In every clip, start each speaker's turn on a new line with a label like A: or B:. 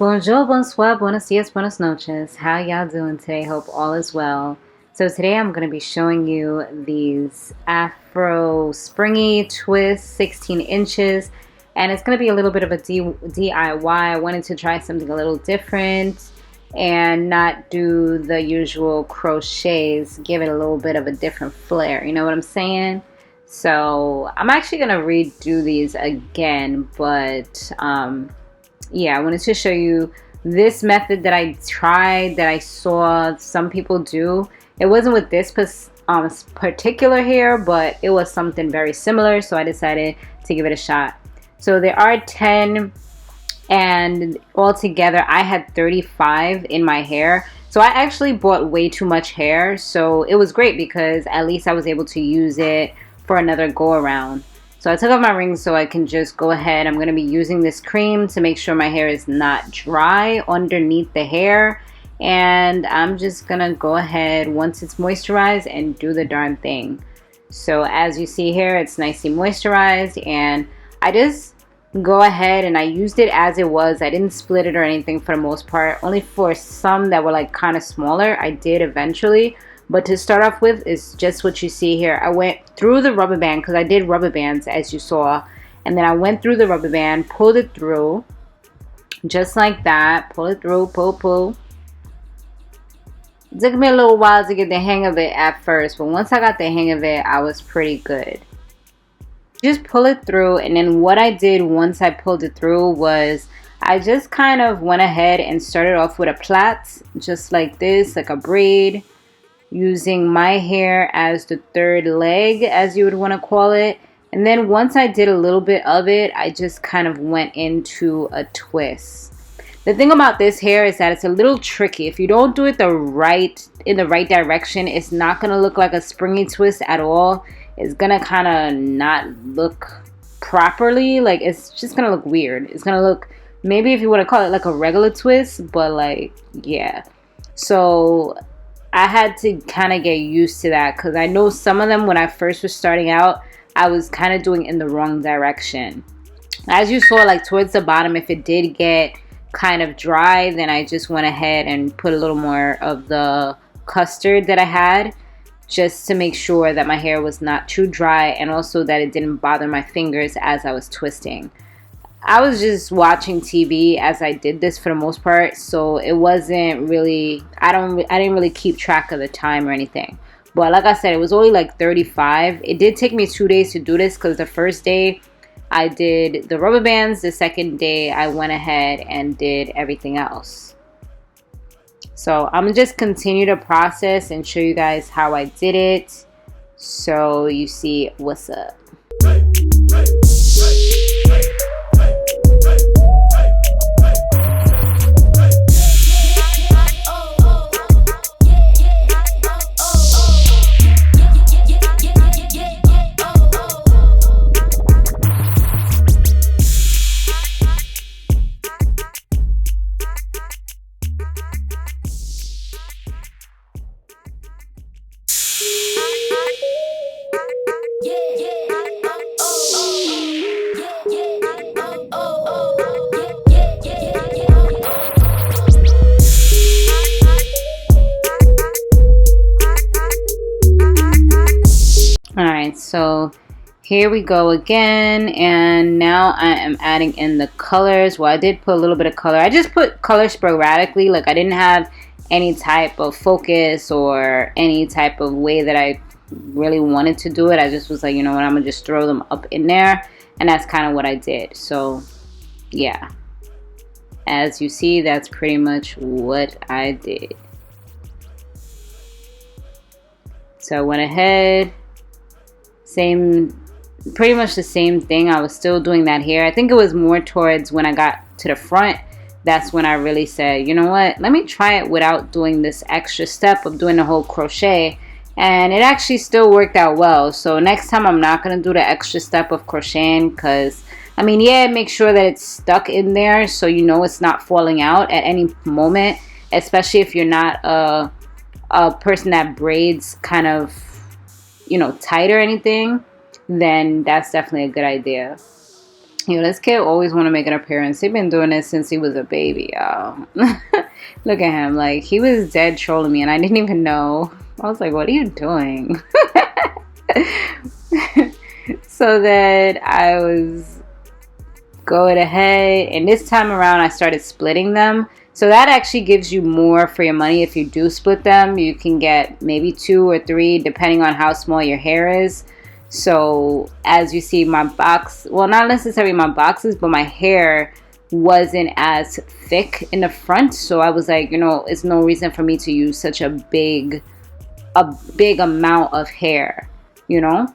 A: Bonjour, bonsoir, buenos dias, buenas noches. How y'all doing today? Hope all is well. So today I'm going to be showing you these Afro Springy twists, 16 inches. And it's going to be a little bit of a DIY. I wanted to try something a little different and not do the usual crochets. Give it a little bit of a different flair. You know what I'm saying? So I'm actually going to redo these again. But yeah, I wanted to show you this method that I tried, that I saw some people do. It wasn't with this particular hair, but it was something very similar. So I decided to give it a shot. So there are 10, and altogether I had 35 in my hair. So I actually bought way too much hair. So it was great because at least I was able to use it for another go around. So I took off my rings so I can just go ahead. I'm going to be using this cream to make sure my hair is not dry underneath the hair. And I'm just going to go ahead once it's moisturized and do the darn thing. So as you see here, it's nicely moisturized, and I just go ahead and I used it as it was. I didn't split it or anything for the most part. Only for some that were like kind of smaller, I did eventually. But to start off with is just what you see here. I went through the rubber band because I did rubber bands as you saw. And then I went through the rubber band, pulled it through. Just like that. Pull it through, pull. It took me a little while to get the hang of it at first. But once I got the hang of it, I was pretty good. Just pull it through. And then what I did once I pulled it through was I just kind of went ahead and started off with a plait. Just like this, like a braid. Using my hair as the third leg, as you would want to call it. And then once I did a little bit of it, I just kind of went into a twist. The thing about this hair is that it's a little tricky. If you don't do it in the right direction, it's not going to look like a springy twist at all. It's going to kind of not look properly. Like, it's just going to look weird. It's going to look, maybe if you want to call it like a regular twist, but like, yeah. So I had to kind of get used to that because I know some of them when I first was starting out, I was kind of doing in the wrong direction. As you saw, like towards the bottom, if it did get kind of dry, then I just went ahead and put a little more of the custard that I had just to make sure that my hair was not too dry and also that it didn't bother my fingers as I was twisting. I was just watching TV as I did this for the most part, so it wasn't really, I didn't really keep track of the time or anything. But like I said, it was only like 35. It did take me 2 days to do this because the first day I did the rubber bands. The second day I went ahead and did everything else. So I'm just continue the process and show you guys how I did it so you see what's up. Alright, so here we go again, and now I am adding in the colors. Well, I did put a little bit of color. I just put color sporadically, like I didn't have any type of focus or any type of way that I really wanted to do it. I just was like, you know what, I'm gonna just throw them up in there, and that's kind of what I did. So yeah, as you see, that's pretty much what I did. So I went ahead, pretty much the same thing. I was still doing that here. I think it was more towards when I got to the front. That's when I really said, you know what, let me try it without doing this extra step of doing the whole crochet. And it actually still worked out well. So next time I'm not going to do the extra step of crocheting because, I mean, yeah, make sure that it's stuck in there so you know it's not falling out at any moment. Especially if you're not a person that braids kind of, you know, tight or anything, then that's definitely a good idea. Yo, this kid always want to make an appearance. He's been doing this since he was a baby, y'all. Look at him. Like, he was dead trolling me, and I didn't even know. I was like, what are you doing? So then I was going ahead, and this time around I started splitting them. So that actually gives you more for your money. If you do split them, you can get maybe 2 or 3 depending on how small your hair is. So as you see, my box, well, not necessarily my boxes, but my hair wasn't as thick in the front. So I was like, you know, it's no reason for me to use such a big amount of hair, you know.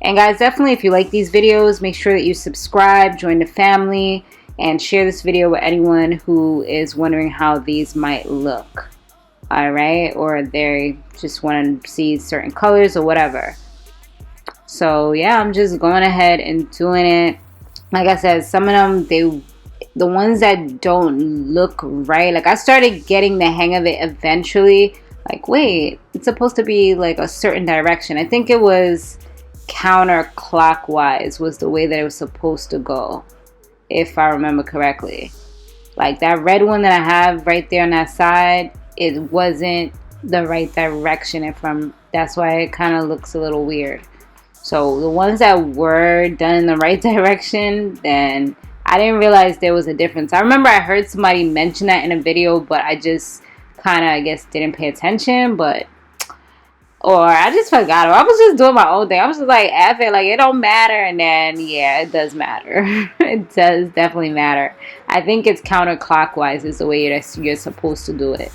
A: And guys, definitely if you like these videos, make sure that you subscribe, join the family, and share this video with anyone who is wondering how these might look. Alright, or they just want to see certain colors or whatever. So yeah, I'm just going ahead and doing it. Like I said, some of them, the ones that don't look right, like I started getting the hang of it eventually. Like, wait, it's supposed to be like a certain direction. I think it was counterclockwise was the way that it was supposed to go, if I remember correctly. Like that red one that I have right there on that side, it wasn't the right direction. That's why it kind of looks a little weird. So the ones that were done in the right direction, then I didn't realize there was a difference. I remember I heard somebody mention that in a video, but I just kind of, I guess, didn't pay attention. Or I just forgot. Or I was just doing my own thing. I was just like, F it, like, it don't matter. And then, yeah, it does matter. It does definitely matter. I think it's counterclockwise is the way you're supposed to do it.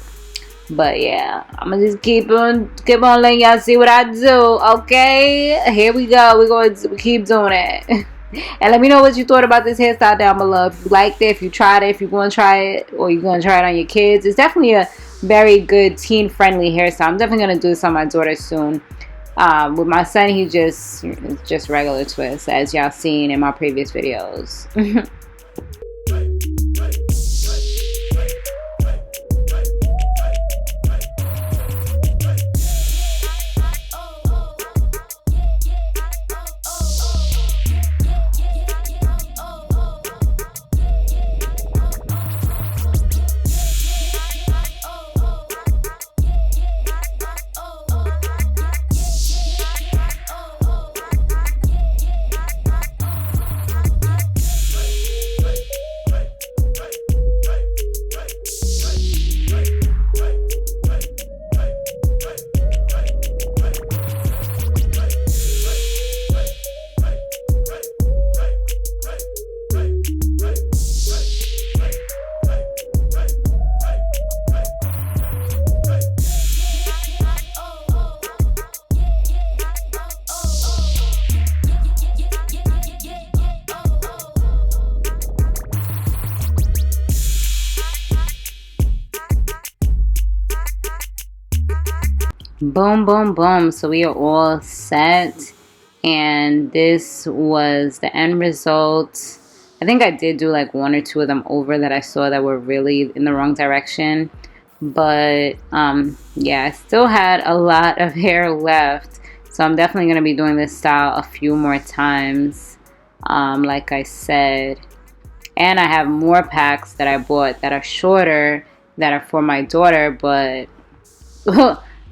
A: But yeah, I'm gonna just keep on letting y'all see what I do. Okay, here we go. We're going to keep doing it. And let me know what you thought about this hairstyle down below. If you liked it, if you tried it, if you're going to try it, or you're going to try it on your kids. It's definitely a very good teen-friendly hairstyle. I'm definitely going to do this on my daughter soon. With my son, it's just regular twists, as y'all seen in my previous videos. Boom, boom, boom. So we are all set, and this was the end result. I think I did do like 1 or 2 of them over that I saw that were really in the wrong direction, but yeah, I still had a lot of hair left, so I'm definitely going to be doing this style a few more times, like I said. And I have more packs that I bought that are shorter, that are for my daughter, but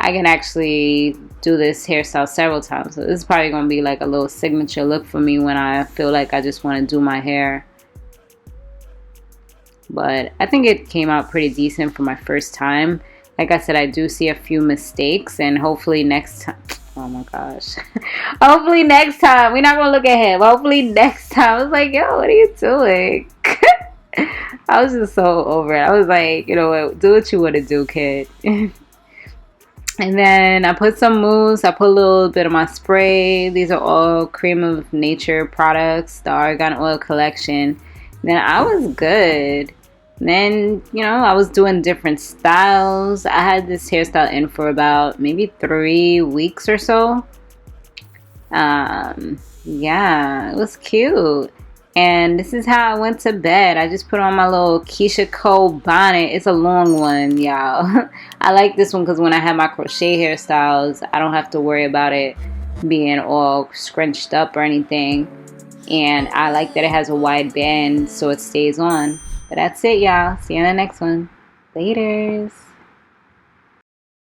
A: I can actually do this hairstyle several times. So this is probably going to be like a little signature look for me when I feel like I just want to do my hair. But I think it came out pretty decent for my first time. Like I said, I do see a few mistakes, and hopefully next time, oh my gosh. Hopefully next time, we're not going to look at him. Hopefully next time, I was like, yo, what are you doing? I was just so over it. I was like, you know what, do what you want to do, kid. And then I put some mousse. I put a little bit of my spray. These are all Creme of Nature products, the Argan oil collection. Then I was good. Then, you know, I was doing different styles. I had this hairstyle in for about maybe 3 weeks or so. Yeah, it was cute. And this is how I went to bed. I just put on my little Keyshia bonnet. It's a long one, y'all. I like this one because when I have my crochet hairstyles, I don't have to worry about it being all scrunched up or anything. And I like that it has a wide band so it stays on. But that's it, y'all. See you in the next one. Laters.